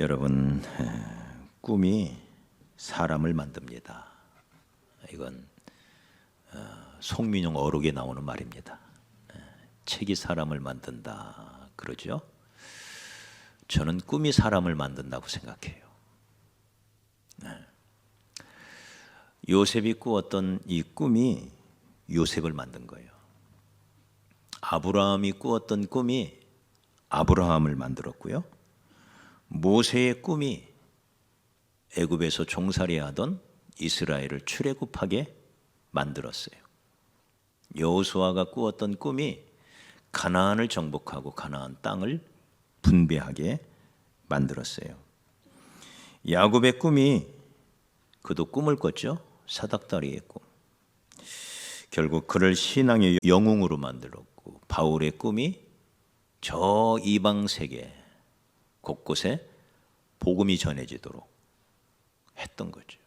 여러분, 꿈이 사람을 만듭니다. 이건 송민용 어록에 나오는 말입니다. 책이 사람을 만든다 그러죠. 저는 꿈이 사람을 만든다고 생각해요. 요셉이 꾸었던 이 꿈이 요셉을 만든 거예요. 아브라함이 꾸었던 꿈이 아브라함을 만들었고요. 모세의 꿈이 애굽에서 종살이하던 이스라엘을 출애굽하게 만들었어요. 여호수아가 꾸었던 꿈이 가나안을 정복하고 가나안 땅을 분배하게 만들었어요. 야곱의 꿈이, 그도 꿈을 꿨죠. 사닥다리의 꿈. 결국 그를 신앙의 영웅으로 만들었고, 바울의 꿈이 저 이방 세계 곳곳에 복음이 전해지도록 했던 거죠.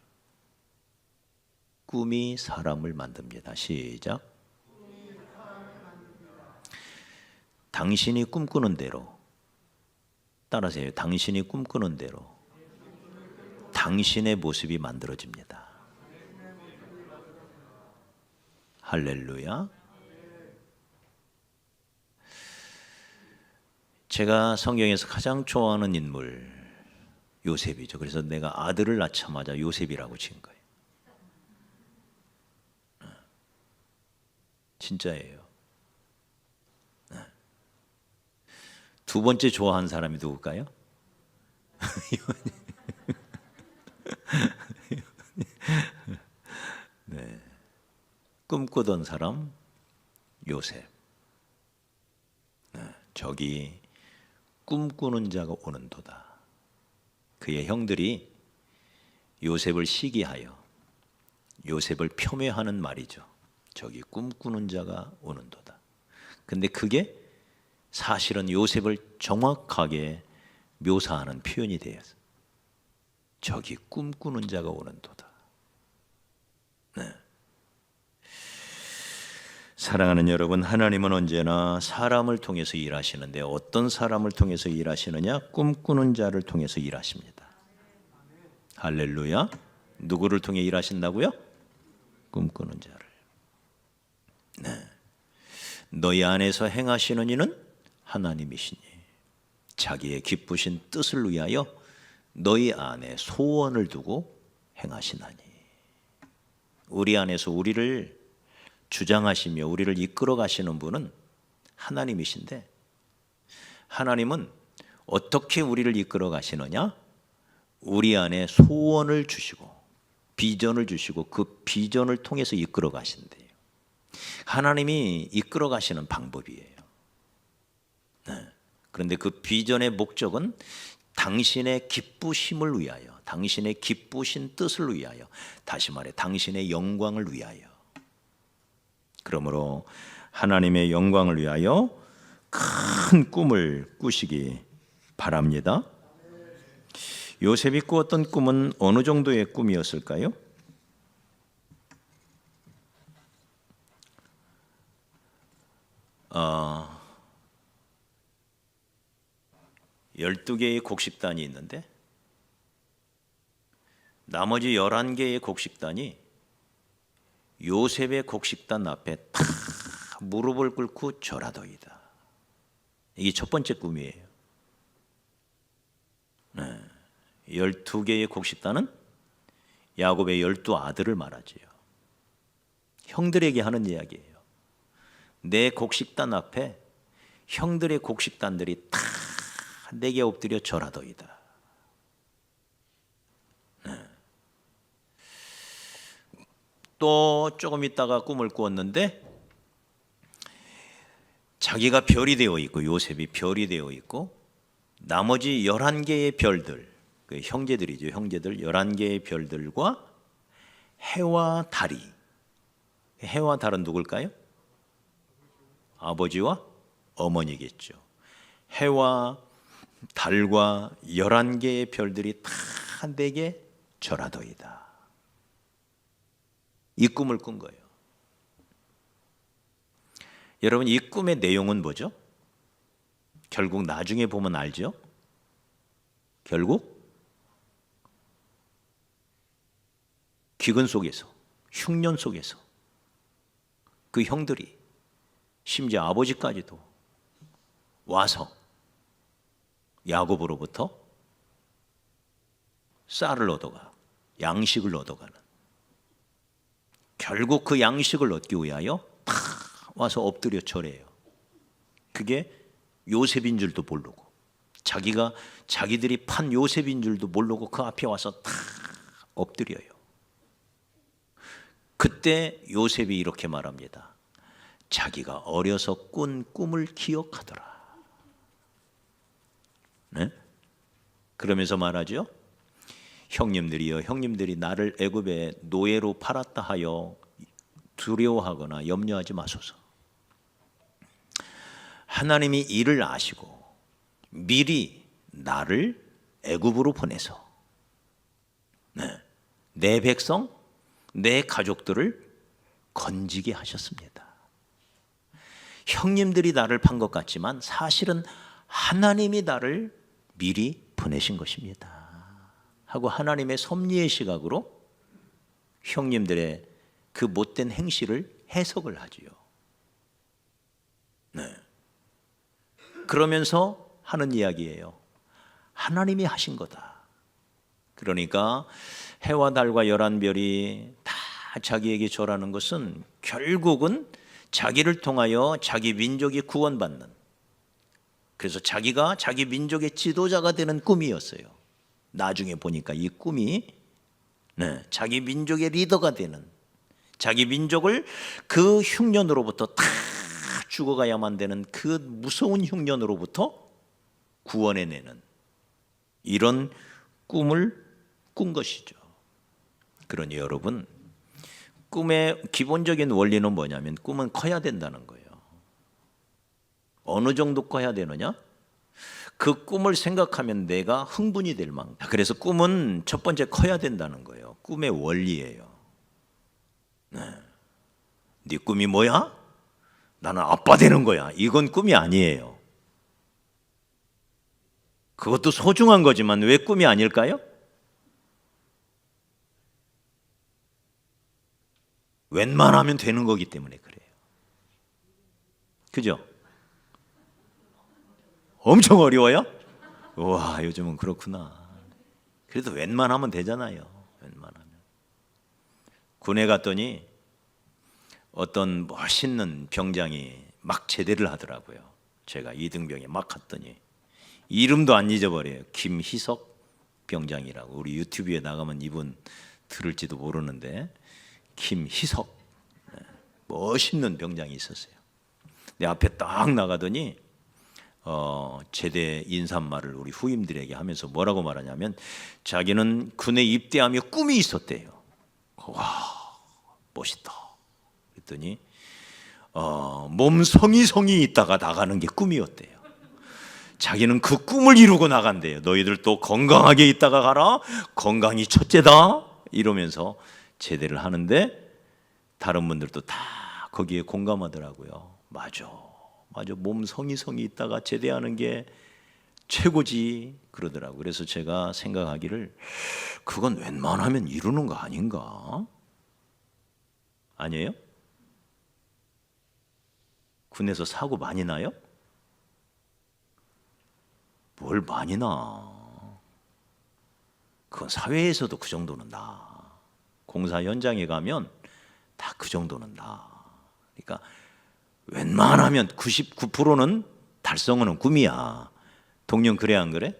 꿈이 사람을 만듭니다. 시작. 당신이 꿈꾸는 대로, 따라하세요. 당신이 꿈꾸는 대로 당신의 모습이 만들어집니다. 할렐루야. 제가 성경에서 가장 좋아하는 인물 요셉이죠. 그래서 내가 아들을 낳자마자 요셉이라고 지은 거예요. 진짜예요. 두 번째 좋아하는 사람이 누굴까요? 네. 꿈꾸던 사람 요셉. 저기 꿈꾸는 자가 오는도다. 그의 형들이 요셉을 시기하여 요셉을 폄훼하는 말이죠. 저기 꿈꾸는 자가 오는도다. 근데 그게 사실은 요셉을 정확하게 묘사하는 표현이 되어서 저기 꿈꾸는 자가 오는도다. 네. 사랑하는 여러분, 하나님은 언제나 사람을 통해서 일하시는데 어떤 사람을 통해서 일하시느냐? 꿈꾸는 자를 통해서 일하십니다. 할렐루야. 누구를 통해 일하신다고요? 꿈꾸는 자를. 네. 너희 안에서 행하시는 이는 하나님이시니 자기의 기쁘신 뜻을 위하여 너희 안에 소원을 두고 행하시나니. 우리 안에서 우리를 주장하시며 우리를 이끌어 가시는 분은 하나님이신데, 하나님은 어떻게 우리를 이끌어 가시느냐? 우리 안에 소원을 주시고 비전을 주시고 그 비전을 통해서 이끌어 가신대요. 하나님이 이끌어 가시는 방법이에요. 네. 그런데 그 비전의 목적은 당신의 기쁘심을 위하여, 당신의 기쁘신 뜻을 위하여, 다시 말해 당신의 영광을 위하여. 그러므로 하나님의 영광을 위하여 큰 꿈을 꾸시기 바랍니다. 요셉이 꾸었던 꿈은 어느 정도의 꿈이었을까요? 어, 12개의 곡식단이 있는데 나머지 11개의 곡식단이 요셉의 곡식단 앞에 다 무릎을 꿇고 절하더이다. 이게 첫 번째 꿈이에요. 네. 12개의 곡식단은 야곱의 12아들을 말하지요. 형들에게 하는 이야기예요. 내 곡식단 앞에 형들의 곡식단들이 다 내게 엎드려 절하더이다. 네. 또 조금 있다가 꿈을 꾸었는데 자기가 별이 되어 있고 요셉이 별이 되어 있고 나머지 11개의 별들, 그 형제들이죠. 형제들 11개의 별들과 해와 달이, 해와 달은 누굴까요? 아버지와 어머니겠죠. 해와 달과 11개의 별들이 다 내게 절하더이다. 이 꿈을 꾼 거예요. 여러분, 이 꿈의 내용은 뭐죠? 결국 나중에 보면 알죠? 결국 기근 속에서, 흉년 속에서 그 형들이, 심지어 아버지까지도 와서 야곱으로부터 쌀을 얻어가, 양식을 얻어가는, 결국 그 양식을 얻기 위하여 다 와서 엎드려 절해요. 그게 요셉인 줄도 모르고, 자기들이 판 요셉인 줄도 모르고 그 앞에 와서 다 엎드려요. 그때 요셉이 이렇게 말합니다. 자기가 어려서 꾼 꿈을 기억하더라. 네? 그러면서 말하죠. 형님들이여, 형님들이 나를 애굽의 노예로 팔았다 하여 두려워하거나 염려하지 마소서. 하나님이 이를 아시고 미리 나를 애굽으로 보내서 내 백성, 내 가족들을 건지게 하셨습니다. 형님들이 나를 판 것 같지만 사실은 하나님이 나를 미리 보내신 것입니다 하고 하나님의 섭리의 시각으로 형님들의 그 못된 행실을 해석을 하지요. 네. 그러면서 하는 이야기예요. 하나님이 하신 거다. 그러니까 해와 달과 열한 별이 다 자기에게 절하는 것은 결국은 자기를 통하여 자기 민족이 구원받는, 그래서 자기가 자기 민족의 지도자가 되는 꿈이었어요. 나중에 보니까 이 꿈이 자기 민족의 리더가 되는, 자기 민족을 그 흉년으로부터 다 죽어가야만 되는 그 무서운 흉년으로부터 구원해내는 이런 꿈을 꾼 것이죠. 그러니 여러분, 꿈의 기본적인 원리는 뭐냐면 꿈은 커야 된다는 거예요. 어느 정도 커야 되느냐? 그 꿈을 생각하면 내가 흥분이 될 만큼. 그래서 꿈은 첫 번째 커야 된다는 거예요. 꿈의 원리예요. 네 꿈이 뭐야? 나는 아빠 되는 거야. 이건 꿈이 아니에요. 그것도 소중한 거지만 왜 꿈이 아닐까요? 웬만하면 되는 거기 때문에 그래요. 그죠? 엄청 어려워요? 와, 요즘은 그렇구나. 그래도 웬만하면 되잖아요. 웬만하면. 군에 갔더니 어떤 멋있는 병장이 막 제대를 하더라고요. 제가 이등병에 막 갔더니 이름도 안 잊어버려요. 김희석 병장이라고. 우리 유튜브에 나가면 이분 들을지도 모르는데 김희석, 멋있는 병장이 있었어요. 내 앞에 딱 나가더니 제대 인사말을 우리 후임들에게 하면서 뭐라고 말하냐면 자기는 군에 입대하며 꿈이 있었대요. 와, 멋있다. 그랬더니 몸 성이 있다가 나가는 게 꿈이었대요. 자기는 그 꿈을 이루고 나간대요. 너희들 또 건강하게 있다가 가라. 건강이 첫째다. 이러면서 제대를 하는데 다른 분들도 다 거기에 공감하더라고요. 맞아. 몸 성이 있다가 제대하는 게 최고지 그러더라고요. 그래서 제가 생각하기를 그건 웬만하면 이루는 거 아닌가? 아니에요? 군에서 사고 많이 나요? 뭘 많이 나? 그건 사회에서도 그 정도는 나. 공사 현장에 가면 다 그 정도는 나. 그러니까 웬만하면 99%는 달성하는 꿈이야. 동년 그래 안 그래?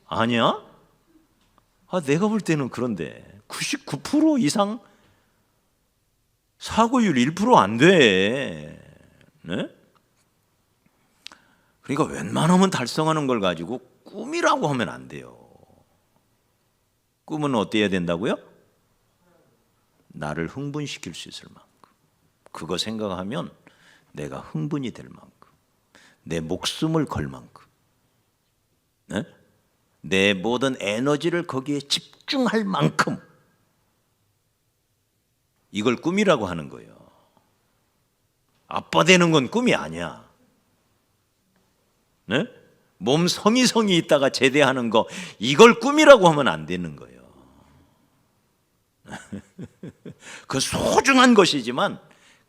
아니야? 내가 볼 때는 그런데 99% 이상 사고율 1% 안 돼. 네? 그러니까 웬만하면 달성하는 걸 가지고 꿈이라고 하면 안 돼요. 꿈은 어때야 된다고요? 나를 흥분시킬 수 있을 만큼. 그거 생각하면 내가 흥분이 될 만큼, 내 목숨을 걸 만큼, 네? 내 모든 에너지를 거기에 집중할 만큼 이걸 꿈이라고 하는 거예요. 아빠 되는 건 꿈이 아니야. 네? 몸 성이 있다가 제대하는 거, 이걸 꿈이라고 하면 안 되는 거예요. 그 소중한 것이지만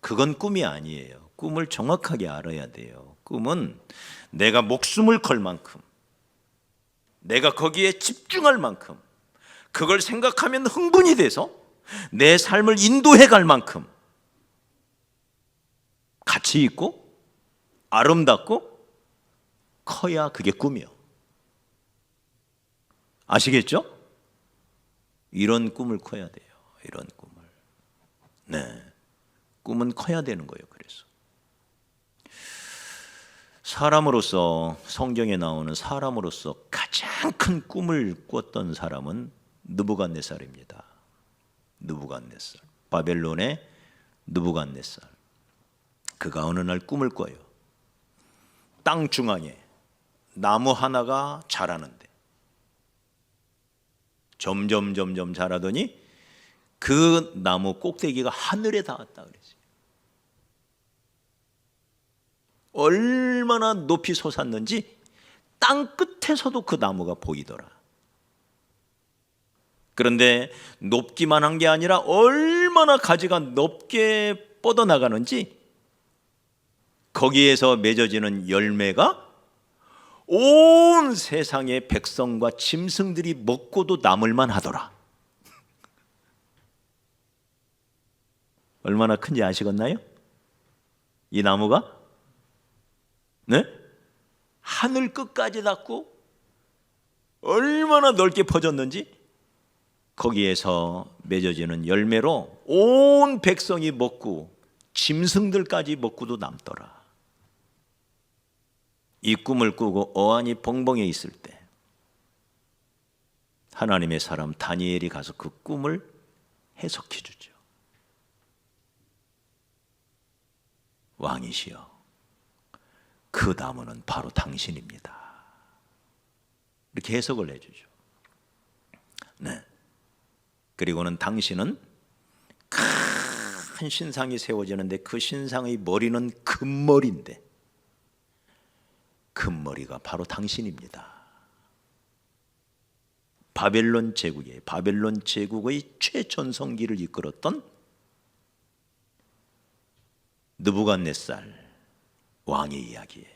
그건 꿈이 아니에요. 꿈을 정확하게 알아야 돼요. 꿈은 내가 목숨을 걸 만큼, 내가 거기에 집중할 만큼, 그걸 생각하면 흥분이 돼서 내 삶을 인도해 갈 만큼 가치 있고 아름답고 커야 그게 꿈이요. 아시겠죠? 이런 꿈을 커야 돼요. 이런 꿈을. 네, 꿈은 커야 되는 거예요. 그래서 사람으로서, 성경에 나오는 사람으로서 가장 큰 꿈을 꿨던 사람은 느부갓네살입니다. 느부갓네살, 바벨론의 느부갓네살. 그가 어느 날 꿈을 꿔요. 땅 중앙에 나무 하나가 자라는데 점점 자라더니 그 나무 꼭대기가 하늘에 닿았다 그랬어요. 얼마나 높이 솟았는지 땅 끝에서도 그 나무가 보이더라. 그런데 높기만 한 게 아니라 얼마나 가지가 높게 뻗어나가는지 거기에서 맺어지는 열매가 온 세상의 백성과 짐승들이 먹고도 남을만 하더라. 얼마나 큰지 아시겠나요? 이 나무가 네? 하늘 끝까지 닿고 얼마나 넓게 퍼졌는지 거기에서 맺어지는 열매로 온 백성이 먹고 짐승들까지 먹고도 남더라. 이 꿈을 꾸고 어안이 벙벙해 있을 때 하나님의 사람 다니엘이 가서 그 꿈을 해석해 주죠. 왕이시여, 그 나무는 바로 당신입니다. 이렇게 해석을 해주죠. 네. 그리고는 당신은 큰 신상이 세워지는데 그 신상의 머리는 금머리인데 금머리가 바로 당신입니다. 바벨론 제국의 최전성기를 이끌었던 느부갓네살 왕의 이야기예요.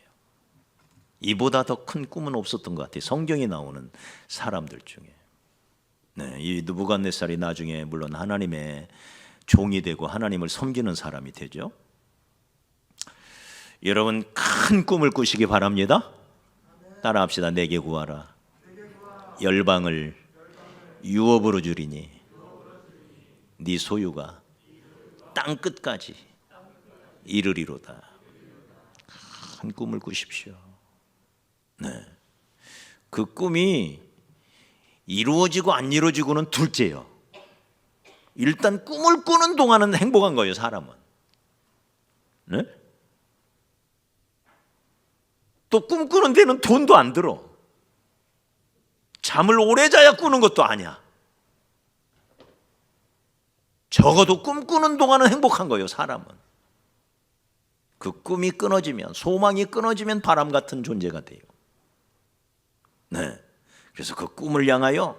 이보다 더 큰 꿈은 없었던 것 같아요. 성경에 나오는 사람들 중에. 네, 이 느부갓네살이 나중에 물론 하나님의 종이 되고 하나님을 섬기는 사람이 되죠. 여러분 큰 꿈을 꾸시기 바랍니다. 따라합시다. 내게 구하라. 열방을 유업으로 주리니 네 소유가 땅 끝까지 이르리로다. 큰 꿈을 꾸십시오. 네. 그 꿈이 이루어지고 안 이루어지고는 둘째요. 일단 꿈을 꾸는 동안은 행복한 거예요, 사람은. 네? 또 꿈꾸는 데는 돈도 안 들어. 잠을 오래 자야 꾸는 것도 아니야. 적어도 꿈꾸는 동안은 행복한 거예요, 사람은. 그 꿈이 끊어지면, 소망이 끊어지면 바람 같은 존재가 돼요. 네. 그래서 그 꿈을 향하여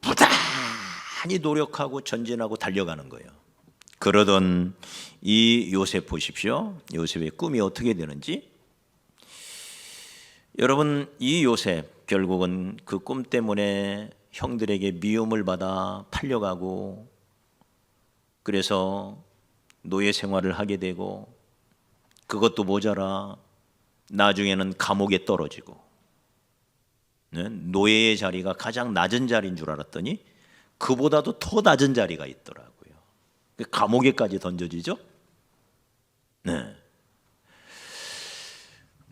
부단히 노력하고 전진하고 달려가는 거예요. 그러던 이 요셉 보십시오. 요셉의 꿈이 어떻게 되는지. 여러분, 이 요셉 결국은 그 꿈 때문에 형들에게 미움을 받아 팔려가고 그래서 노예 생활을 하게 되고 그것도 모자라 나중에는 감옥에 떨어지고 노예의 자리가 가장 낮은 자리인 줄 알았더니 그보다도 더 낮은 자리가 있더라고요. 감옥에까지 던져지죠. 네.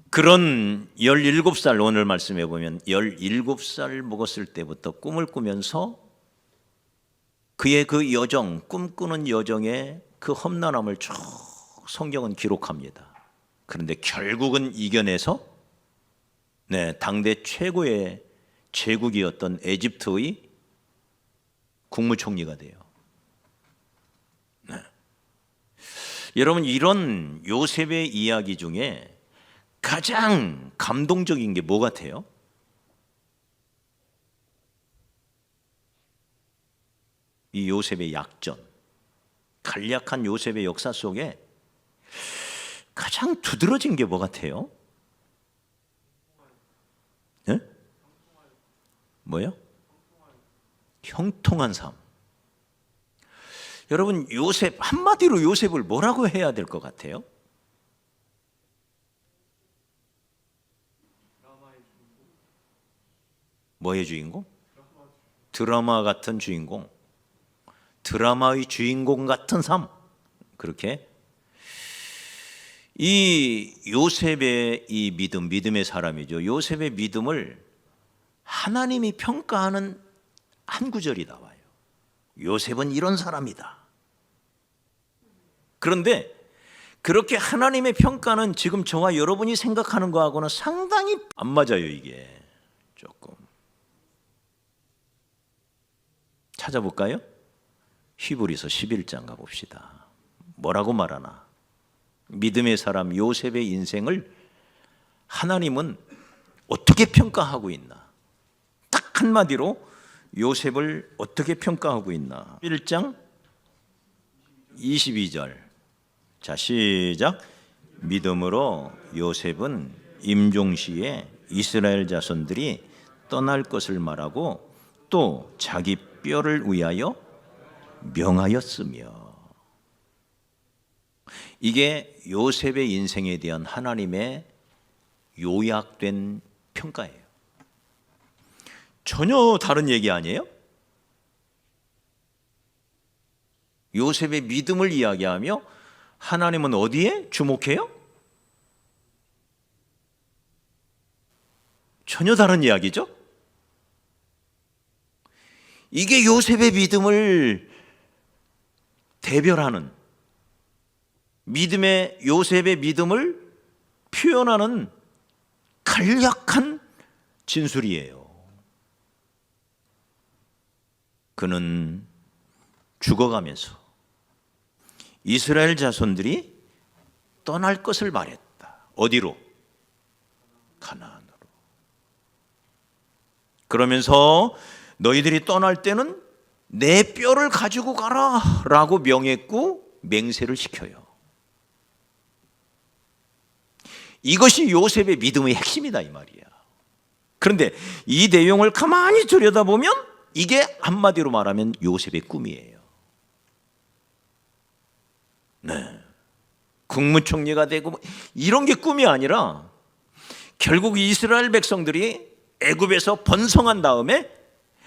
그런 17살 오늘 말씀해 보면 17살 먹었을 때부터 꿈을 꾸면서 그의 그 여정, 꿈꾸는 여정의 그 험난함을 쭉 성경은 기록합니다. 그런데 결국은 이겨내서 당대 최고의 제국이었던 에집트의 국무총리가 돼요. 여러분, 이런 요셉의 이야기 중에 가장 감동적인 게 뭐 같아요? 이 요셉의 약전, 간략한 요셉의 역사 속에 가장 두드러진 게 뭐 같아요? 네? 뭐요? 형통한 삶. 여러분, 요셉, 한마디로 요셉을 뭐라고 해야 될 것 같아요? 뭐의 주인공? 드라마 같은 주인공. 드라마의 주인공 같은 삶. 그렇게 이 요셉의 이 믿음, 믿음의 사람이죠. 요셉의 믿음을 하나님이 평가하는 한 구절이 나와요. 요셉은 이런 사람이다. 그런데 그렇게 하나님의 평가는 지금 저와 여러분이 생각하는 거하고는 상당히 안 맞아요. 이게 조금 찾아볼까요? 히브리서 11장 가봅시다. 뭐라고 말하나? 믿음의 사람 요셉의 인생을 하나님은 어떻게 평가하고 있나? 딱 한마디로 요셉을 어떻게 평가하고 있나? 1장 22절. 자, 시작. 믿음으로 요셉은 임종시에 이스라엘 자손들이 떠날 것을 말하고 또 자기 뼈를 위하여 명하였으며. 이게 요셉의 인생에 대한 하나님의 요약된 평가예요. 전혀 다른 얘기 아니에요? 요셉의 믿음을 이야기하며 하나님은 어디에 주목해요? 전혀 다른 이야기죠? 이게 요셉의 믿음을 대별하는, 믿음의 요셉의 믿음을 표현하는 간략한 진술이에요. 그는 죽어가면서 이스라엘 자손들이 떠날 것을 말했다. 어디로? 가나안으로. 그러면서 너희들이 떠날 때는 내 뼈를 가지고 가라 라고 명했고 맹세를 시켜요. 이것이 요셉의 믿음의 핵심이다 이 말이야. 그런데 이 내용을 가만히 들여다보면 이게 한마디로 말하면 요셉의 꿈이에요. 네. 국무총리가 되고 이런 게 꿈이 아니라 결국 이스라엘 백성들이 애굽에서 번성한 다음에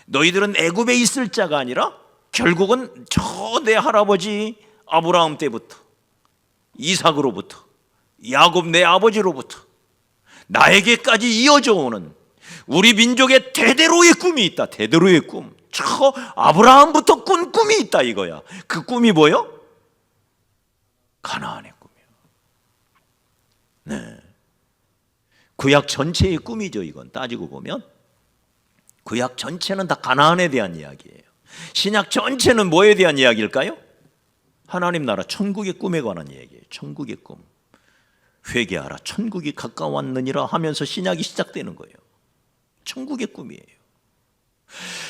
너희들은 애굽에 있을 자가 아니라 결국은 저 내 할아버지 아브라함 때부터 이삭으로부터 야곱 내 아버지로부터 나에게까지 이어져 오는 우리 민족의 대대로의 꿈이 있다. 대대로의 꿈. 저 아브라함부터 꾼 꿈이 있다 이거야. 그 꿈이 뭐요? 가나안의 꿈이요. 네. 구약 전체의 꿈이죠. 이건 따지고 보면 구약 전체는 다 가나안에 대한 이야기예요. 신약 전체는 뭐에 대한 이야기일까요? 하나님 나라 천국의 꿈에 관한 얘기예요. 천국의 꿈. 회개하라 천국이 가까웠느니라 하면서 신약이 시작되는 거예요. 천국의 꿈이에요.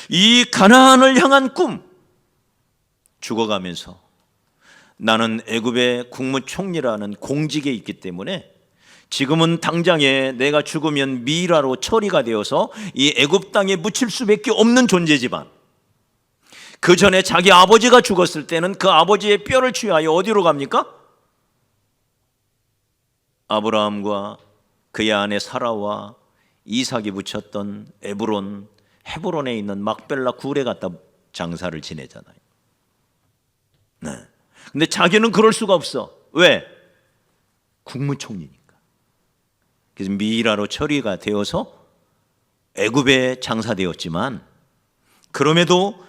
이 가나안을 향한 꿈. 죽어가면서 나는 애굽의 국무총리라는 공직에 있기 때문에 지금은 당장에 내가 죽으면 미라로 처리가 되어서 이 애굽 땅에 묻힐 수밖에 없는 존재지만 그 전에 자기 아버지가 죽었을 때는 그 아버지의 뼈를 취하여 어디로 갑니까? 아브라함과 그의 아내 사라와 이삭이 붙였던 헤브론에 있는 막벨라 굴에 갔다 장사를 지내잖아요. 네. 근데 자기는 그럴 수가 없어. 왜? 국무총리니까. 그래서 미라로 처리가 되어서 애굽에 장사되었지만 그럼에도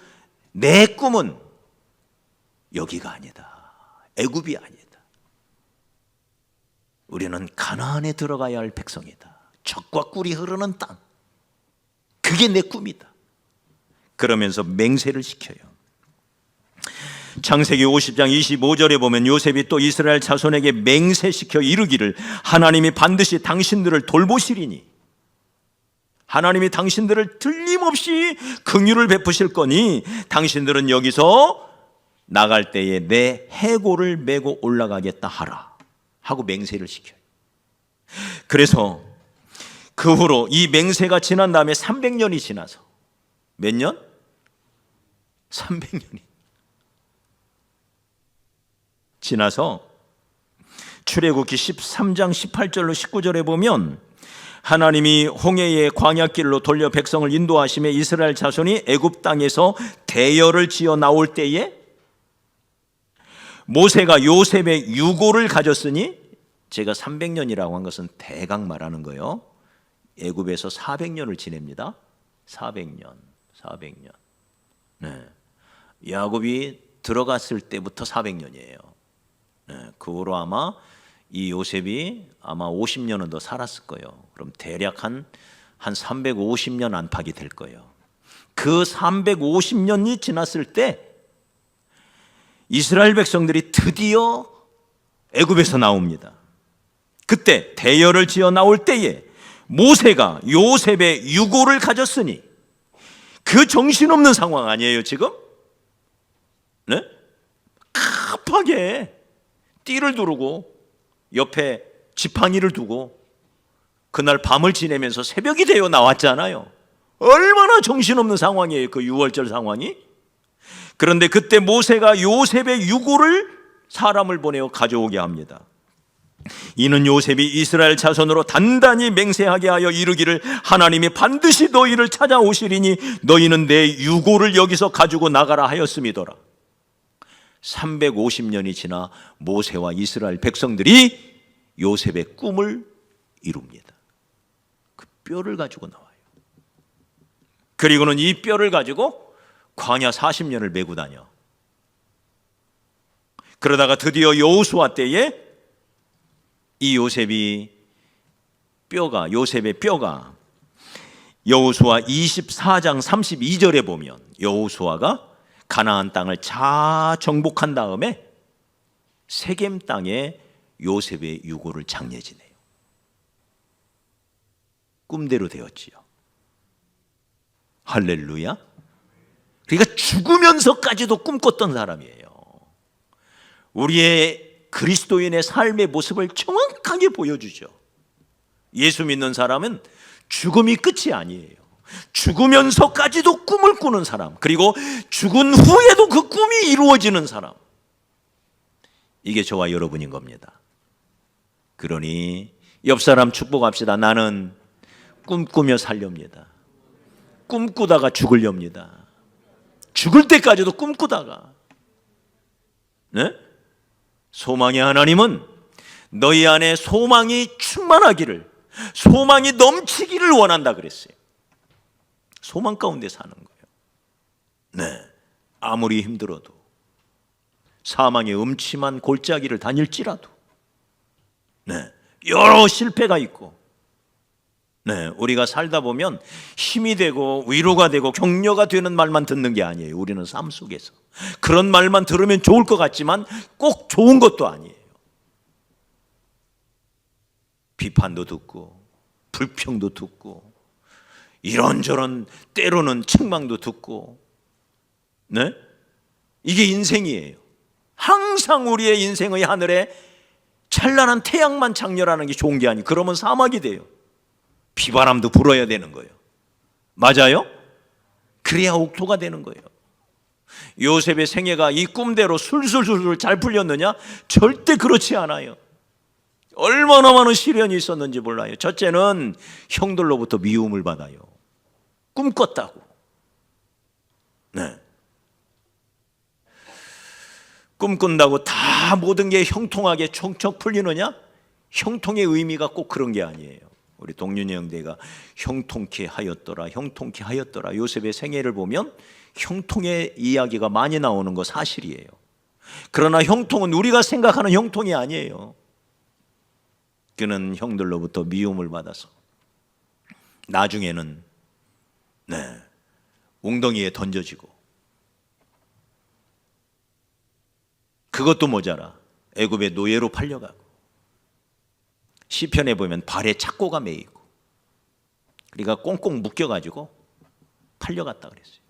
내 꿈은 여기가 아니다. 애굽이 아니다. 우리는 가나안에 들어가야 할 백성이다. 젖과 꿀이 흐르는 땅. 그게 내 꿈이다. 그러면서 맹세를 시켜요. 창세기 50장 25절에 보면 요셉이 또 이스라엘 자손에게 맹세시켜 이르기를 하나님이 반드시 당신들을 돌보시리니 하나님이 당신들을 틀림없이 긍휼을 베푸실 거니 당신들은 여기서 나갈 때에 내 해골을 메고 올라가겠다 하라 하고 맹세를 시켜요. 그래서 그 후로 이 맹세가 지난 다음에 300년이 지나서 몇 년? 300년이 지나서 출애굽기 13장 18절로 19절에 보면 하나님이 홍해의 광야길로 돌려 백성을 인도하심에 이스라엘 자손이 애굽 땅에서 대열을 지어 나올 때에 모세가 요셉의 유고를 가졌으니 제가 300년이라고 한 것은 대강 말하는 거예요. 애굽에서 400년을 지냅니다. 400년. 네. 야곱이 들어갔을 때부터 400년이에요. 네. 그 후로 아마 이 요셉이 아마 50년은 더 살았을 거예요. 그럼 대략 한 350년 안팎이 될 거예요. 그 350년이 지났을 때 이스라엘 백성들이 드디어 애굽에서 나옵니다. 그때 대열을 지어 나올 때에 모세가 요셉의 유고를 가졌으니 그 정신없는 상황 아니에요 지금? 네? 급하게 띠를 두르고 옆에 지팡이를 두고 그날 밤을 지내면서 새벽이 되어 나왔잖아요. 얼마나 정신없는 상황이에요 그 6월절 상황이. 그런데 그때 모세가 요셉의 유고를 사람을 보내어 가져오게 합니다. 이는 요셉이 이스라엘 자손으로 단단히 맹세하게 하여 이르기를 하나님이 반드시 너희를 찾아오시리니 너희는 내 유고를 여기서 가지고 나가라 하였음이더라. 350년이 지나 모세와 이스라엘 백성들이 요셉의 꿈을 이룹니다. 그 뼈를 가지고 나와요. 그리고는 이 뼈를 가지고 광야 40년을 메고 다녀. 그러다가 드디어 여호수아 때에 이 요셉의 뼈가 여호수아 24장 32절에 보면 여호수아가 가나안 땅을 다 정복한 다음에 세겜 땅에 요셉의 유고를 장례지내요. 꿈대로 되었지요. 할렐루야. 그러니까 죽으면서까지도 꿈꿨던 사람이에요. 우리의 그리스도인의 삶의 모습을 정확하게 보여주죠. 예수 믿는 사람은 죽음이 끝이 아니에요. 죽으면서까지도 꿈을 꾸는 사람, 그리고 죽은 후에도 그 꿈이 이루어지는 사람, 이게 저와 여러분인 겁니다. 그러니 옆 사람 축복합시다. 나는 꿈꾸며 살렵니다. 꿈꾸다가 죽으렵니다. 죽을 때까지도 꿈꾸다가. 네? 소망의 하나님은 너희 안에 소망이 충만하기를, 소망이 넘치기를 원한다 그랬어요. 소망 가운데 사는 거예요. 네, 아무리 힘들어도, 사망의 음침한 골짜기를 다닐지라도, 네, 여러 실패가 있고, 네, 우리가 살다 보면 힘이 되고 위로가 되고 격려가 되는 말만 듣는 게 아니에요. 우리는 삶 속에서 그런 말만 들으면 좋을 것 같지만 꼭 좋은 것도 아니에요. 비판도 듣고 불평도 듣고 이런저런 때로는 책망도 듣고, 네? 이게 인생이에요. 항상 우리의 인생의 하늘에 찬란한 태양만 장렬하는 게 좋은 게 아니에요. 그러면 사막이 돼요. 비바람도 불어야 되는 거예요. 맞아요? 그래야 옥토가 되는 거예요. 요셉의 생애가 이 꿈대로 술술술술 잘 풀렸느냐? 절대 그렇지 않아요. 얼마나 많은 시련이 있었는지 몰라요. 첫째는 형들로부터 미움을 받아요. 꿈꿨다고. 네. 꿈꾼다고 다 모든 게 형통하게 촉촉 풀리느냐? 형통의 의미가 꼭 그런 게 아니에요. 우리 동윤이 형제가 형통케 하였더라, 형통케 하였더라. 요셉의 생애를 보면 형통의 이야기가 많이 나오는 거 사실이에요. 그러나 형통은 우리가 생각하는 형통이 아니에요. 그는 형들로부터 미움을 받아서 나중에는 웅덩이에 던져지고 그것도 모자라 애굽의 노예로 팔려가고, 시편에 보면 발에 착고가 매이고, 그러니까 꽁꽁 묶여가지고 팔려갔다 그랬어요.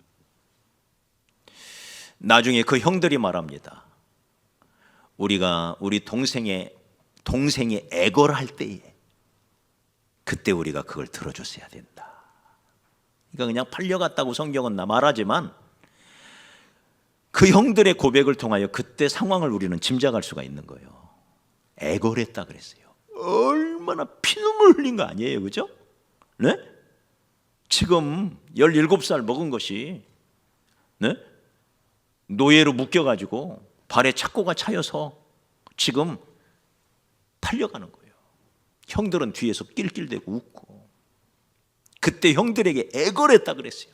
나중에 그 형들이 말합니다. 우리가 우리 동생이 애걸 할 때에 그때 우리가 그걸 들어줬어야 된다. 그러니까 그냥 팔려갔다고 성경은 말하지만 그 형들의 고백을 통하여 그때 상황을 우리는 짐작할 수가 있는 거예요. 애걸했다 그랬어요. 얼마나 피눈물 흘린 거 아니에요, 그죠? 네? 지금 17살 먹은 것이, 네? 노예로 묶여가지고 발에 착고가 차여서 지금 팔려가는 거예요. 형들은 뒤에서 낄낄대고 웃고, 그때 형들에게 애걸했다 그랬어요.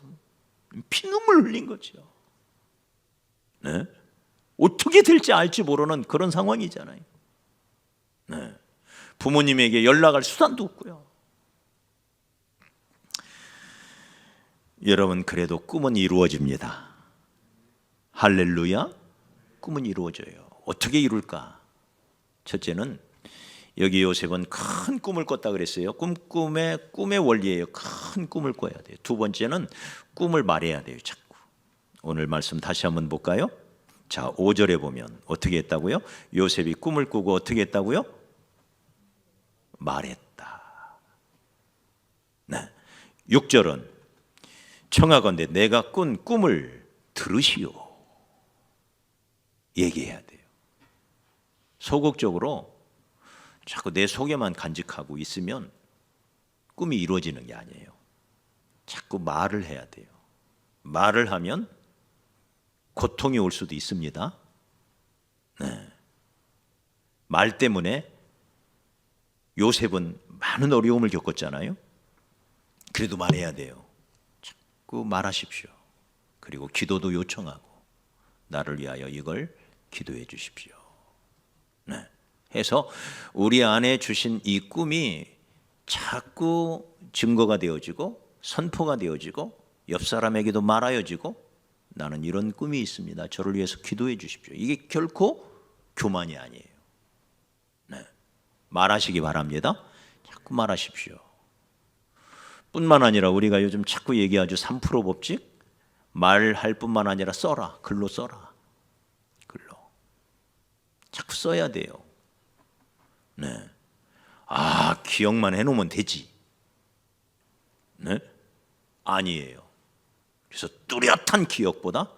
피눈물 흘린 거죠. 네? 어떻게 될지 알지 모르는 그런 상황이잖아요. 네. 부모님에게 연락할 수단도 없고요. 여러분, 그래도 꿈은 이루어집니다. 할렐루야. 꿈은 이루어져요. 어떻게 이룰까? 첫째는 여기 요셉은 큰 꿈을 꿨다 그랬어요. 꿈의 원리예요. 큰 꿈을 꿔야 돼요. 두 번째는 꿈을 말해야 돼요. 자꾸. 오늘 말씀 다시 한번 볼까요? 자, 5절에 보면 어떻게 했다고요? 요셉이 꿈을 꾸고 어떻게 했다고요? 말했다. 네. 6절은 청하건대 내가 꾼 꿈을 들으시오. 얘기해야 돼요. 소극적으로 자꾸 내 속에만 간직하고 있으면 꿈이 이루어지는 게 아니에요. 자꾸 말을 해야 돼요. 말을 하면 고통이 올 수도 있습니다. 네. 말 때문에 요셉은 많은 어려움을 겪었잖아요. 그래도 말해야 돼요. 자꾸 말하십시오. 그리고 기도도 요청하고, 나를 위하여 이걸 기도해 주십시오. 네. 해서 우리 안에 주신 이 꿈이 자꾸 증거가 되어지고 선포가 되어지고 옆 사람에게도 말하여지고, 나는 이런 꿈이 있습니다. 저를 위해서 기도해 주십시오. 이게 결코 교만이 아니에요. 네. 말하시기 바랍니다. 자꾸 말하십시오. 뿐만 아니라 우리가 요즘 자꾸 얘기하죠. 3% 법칙. 말할 뿐만 아니라 써라. 글로 써라. 글로. 자꾸 써야 돼요. 네. 아, 기억만 해놓으면 되지. 네? 아니에요. 그래서 뚜렷한 기억보다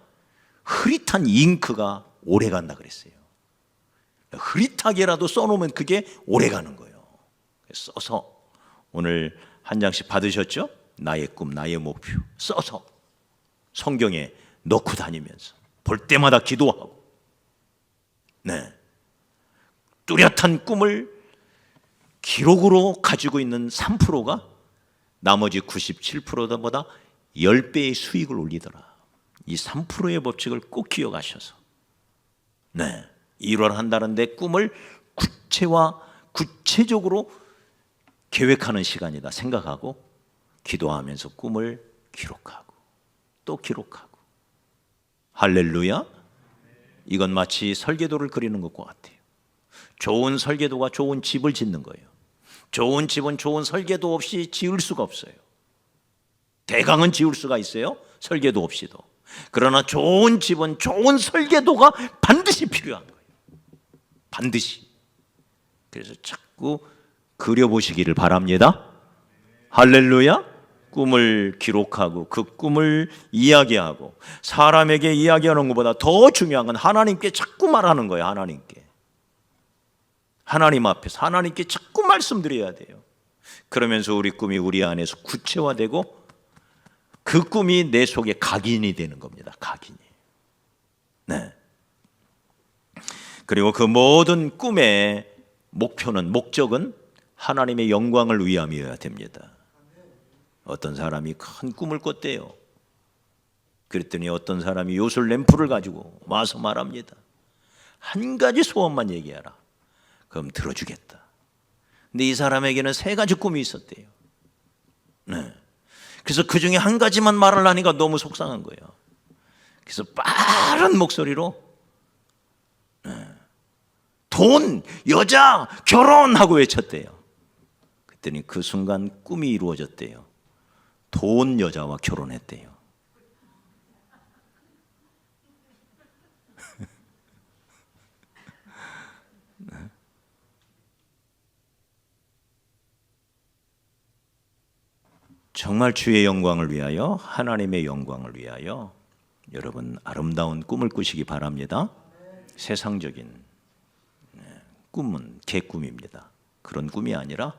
흐릿한 잉크가 오래 간다 그랬어요. 흐릿하게라도 써놓으면 그게 오래 가는 거예요. 써서 오늘 한 장씩 받으셨죠? 나의 꿈, 나의 목표. 써서 성경에 넣고 다니면서 볼 때마다 기도하고, 네. 뚜렷한 꿈을 기록으로 가지고 있는 3%가 나머지 97%보다 10배의 수익을 올리더라. 이 3%의 법칙을 꼭 기억하셔서, 네, 일원한다는데 꿈을 구체적으로 계획하는 시간이다 생각하고 기도하면서 꿈을 기록하고 또 기록하고. 할렐루야. 이건 마치 설계도를 그리는 것과 같아요. 좋은 설계도가 좋은 집을 짓는 거예요. 좋은 집은 좋은 설계도 없이 지을 수가 없어요. 대강은 지을 수가 있어요, 설계도 없이도. 그러나 좋은 집은 좋은 설계도가 반드시 필요한 거예요. 반드시. 그래서 자꾸 그려보시기를 바랍니다. 할렐루야. 꿈을 기록하고 그 꿈을 이야기하고, 사람에게 이야기하는 것보다 더 중요한 건 하나님께 자꾸 말하는 거예요. 하나님 앞에서 하나님께 자꾸 말씀드려야 돼요. 그러면서 우리 꿈이 우리 안에서 구체화되고 그 꿈이 내 속에 각인이 되는 겁니다. 각인이. 네. 그리고 그 모든 꿈의 목적은 하나님의 영광을 위함이어야 됩니다. 어떤 사람이 큰 꿈을 꿨대요. 그랬더니 어떤 사람이 요술 램프를 가지고 와서 말합니다. 한 가지 소원만 얘기하라. 그럼 들어주겠다. 근데 이 사람에게는 3가지 꿈이 있었대요. 네. 그래서 그 중에 한 가지만 말을 하니까 너무 속상한 거예요. 그래서 빠른 목소리로, 네, 돈, 여자, 결혼하고 외쳤대요. 그랬더니 그 순간 꿈이 이루어졌대요. 돈 여자와 결혼했대요. 정말 주의 영광을 위하여, 하나님의 영광을 위하여 여러분 아름다운 꿈을 꾸시기 바랍니다. 세상적인 꿈은 개꿈입니다. 그런 꿈이 아니라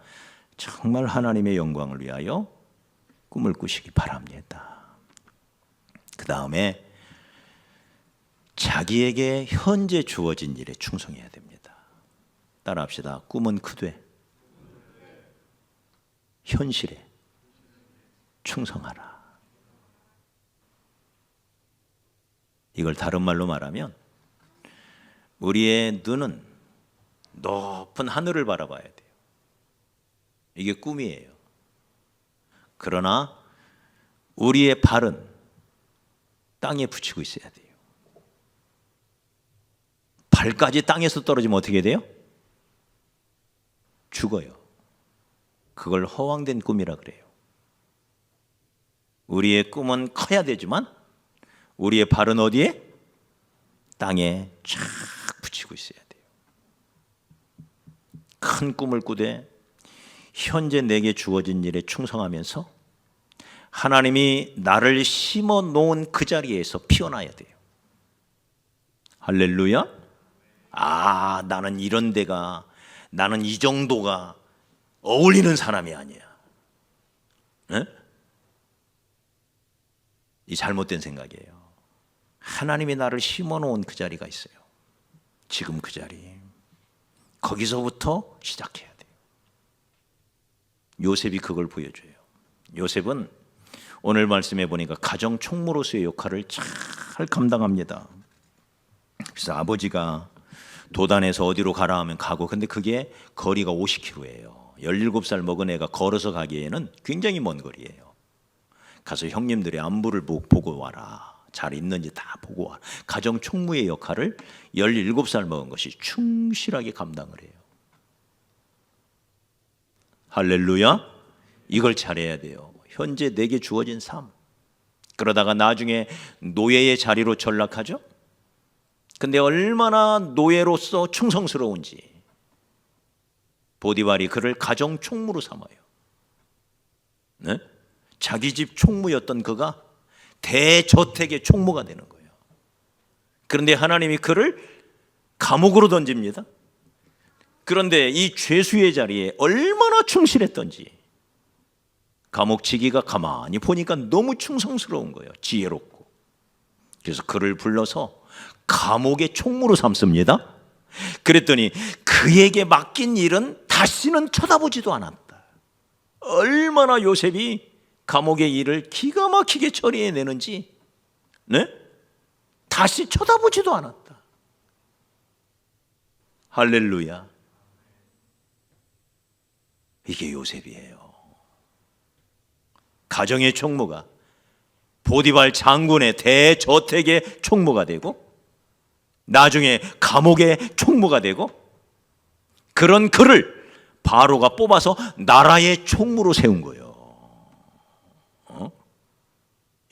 정말 하나님의 영광을 위하여 꿈을 꾸시기 바랍니다. 그 다음에 자기에게 현재 주어진 일에 충성해야 됩니다. 따라합시다. 꿈은 크되 현실에 충성하라. 이걸 다른 말로 말하면 우리의 눈은 높은 하늘을 바라봐야 돼요. 이게 꿈이에요. 그러나 우리의 발은 땅에 붙이고 있어야 돼요. 발까지 땅에서 떨어지면 어떻게 돼요? 죽어요. 그걸 허황된 꿈이라 그래요. 우리의 꿈은 커야 되지만 우리의 발은 어디에? 땅에 쫙 붙이고 있어야 돼요. 큰 꿈을 꾸되 현재 내게 주어진 일에 충성하면서 하나님이 나를 심어 놓은 그 자리에서 피어나야 돼요. 할렐루야. 아, 나는 이런 데가, 나는 이 정도가 어울리는 사람이 아니야. 네? 이 잘못된 생각이에요. 하나님이 나를 심어 놓은 그 자리가 있어요. 지금 그 자리. 거기서부터 시작해야 돼요. 요셉이 그걸 보여줘요. 요셉은 오늘 말씀해 보니까 가정 총무로서의 역할을 잘 감당합니다. 그래서 아버지가 도단에서 어디로 가라 하면 가고, 근데 그게 거리가 50km예요. 17살 먹은 애가 걸어서 가기에는 굉장히 먼 거리예요. 가서 형님들의 안부를 보고 와라. 잘 있는지 다 보고 와라. 가정 총무의 역할을 17살 먹은 것이 충실하게 감당을 해요. 할렐루야. 이걸 잘해야 돼요. 현재 내게 주어진 삶. 그러다가 나중에 노예의 자리로 전락하죠. 근데 얼마나 노예로서 충성스러운지 보디발이 그를 가정 총무로 삼아요. 네? 자기 집 총무였던 그가 대저택의 총무가 되는 거예요. 그런데 하나님이 그를 감옥으로 던집니다. 그런데 이 죄수의 자리에 얼마나 충실했던지 감옥지기가 가만히 보니까 너무 충성스러운 거예요. 지혜롭고. 그래서 그를 불러서 감옥의 총무로 삼습니다. 그랬더니 그에게 맡긴 일은 다시는 쳐다보지도 않았다. 얼마나 요셉이 감옥의 일을 기가 막히게 처리해내는지, 네? 다시 쳐다보지도 않았다. 할렐루야. 이게 요셉이에요. 가정의 총무가 보디발 장군의 대저택의 총무가 되고 나중에 감옥의 총무가 되고, 그런 그를 바로가 뽑아서 나라의 총무로 세운 거예요.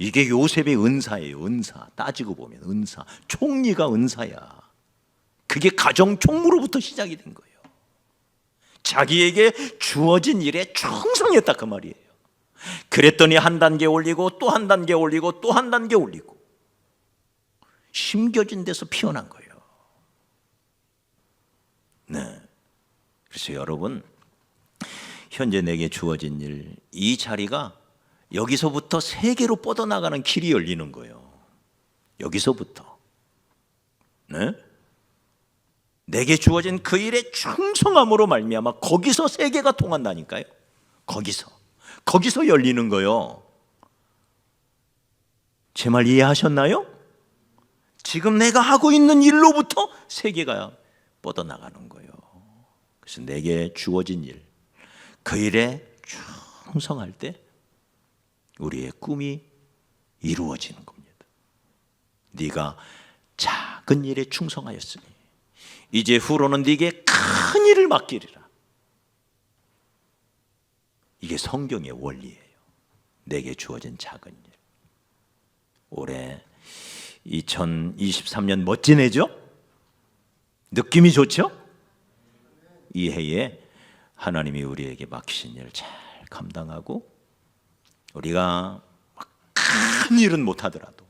이게 요셉의 은사예요. 은사. 따지고 보면 은사. 총리가 은사야. 그게 가정 총무로부터 시작이 된 거예요. 자기에게 주어진 일에 충성했다 그 말이에요. 그랬더니 한 단계 올리고 또 한 단계 올리고 또 한 단계 올리고 심겨진 데서 피어난 거예요. 네. 그래서 여러분, 현재 내게 주어진 일, 이 자리가 여기서부터 세계로 뻗어나가는 길이 열리는 거예요. 여기서부터. 네? 내게 주어진 그 일에 충성함으로 말미암아 거기서 세계가 통한다니까요. 거기서 열리는 거예요. 제 말 이해하셨나요? 지금 내가 하고 있는 일로부터 세계가 뻗어나가는 거예요. 그래서 내게 주어진 일, 그 일에 충성할 때 우리의 꿈이 이루어지는 겁니다. 네가 작은 일에 충성하였으니 이제 후로는 네게 큰 일을 맡기리라. 이게 성경의 원리예요. 내게 주어진 작은 일. 올해 2023년 멋진 해죠? 느낌이 좋죠? 이 해에 하나님이 우리에게 맡기신 일을 잘 감당하고 우리가 큰 일은 못하더라도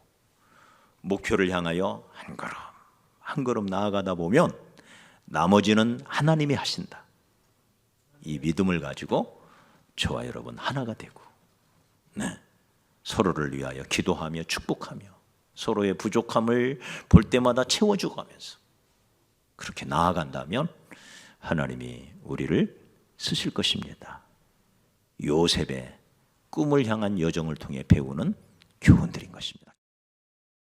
목표를 향하여 한 걸음 나아가다 보면 나머지는 하나님이 하신다. 이 믿음을 가지고 저와 여러분 하나가 되고 서로를 위하여 기도하며 축복하며 서로의 부족함을 볼 때마다 채워주고 가면서 그렇게 나아간다면 하나님이 우리를 쓰실 것입니다. 요셉의 꿈을 향한 여정을 통해 배우는 교훈들인 것입니다.